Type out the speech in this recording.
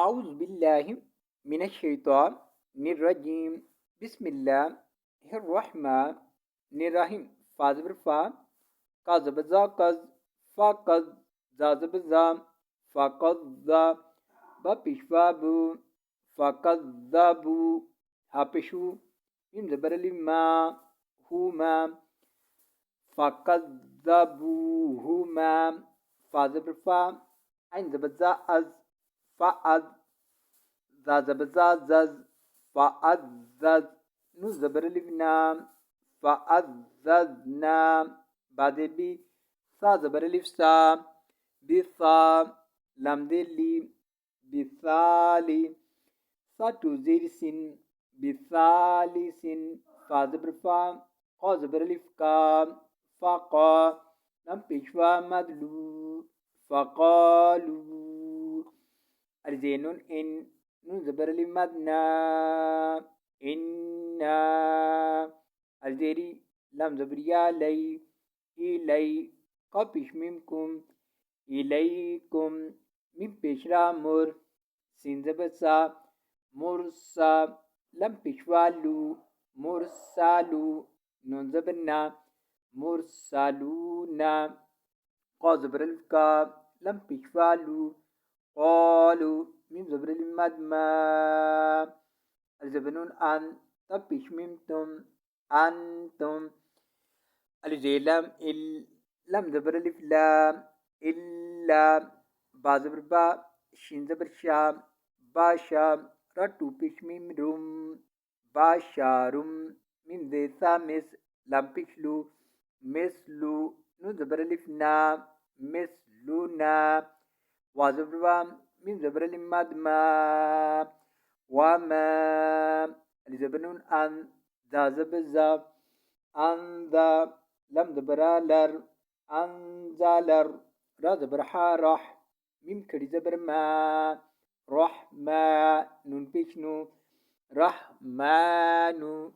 أعوذ بالله من الشيطان الرجيم. بسم الله الرحمن الرحيم. فازبر فا كازب زاكز فاكز زازب زام فاكز زا بابش فابو فاكذابو هابشو ميم زبر لما هما فكذبوهما. فازبر فا عين زبر زاز فأذ زازبزازز فأذذ نزبر لبنا فأذذنا. بعد بي زبر لفسا بثا لم دلي بثالي ساتو زيرسن بثالث. فازبر فا قازبر لفكا فقا لم بيشفا مدلو فقالوا. الزينون إن نزبر لمدنا إنا. الزيري لم زبريا لي إلي قبش منكم إليكم من بشرا مر سنزبسا مرسا لم بشوالو مرسالو ننزبنا مرسالونا. قازبر الفكا لم بشوالو قالوا ميم زبر المدمى. الزبنون أن تبش ميمتم أنتم. الجيلم لم زبر الفلام إلا. با زبر با شين زبر شام باشا رتو بش ميم روم باشارم. ميم ذي ثامس لم بشلو مثلو نون زبر الفنا مثلنا. وزبر من زبر المدمى وما. لزبنون أن ذا زبزا أن ذا لم زبرالر أنزالر را زبر حارح ميم كري زبر ما رحمة نون بيشنو رحمانو.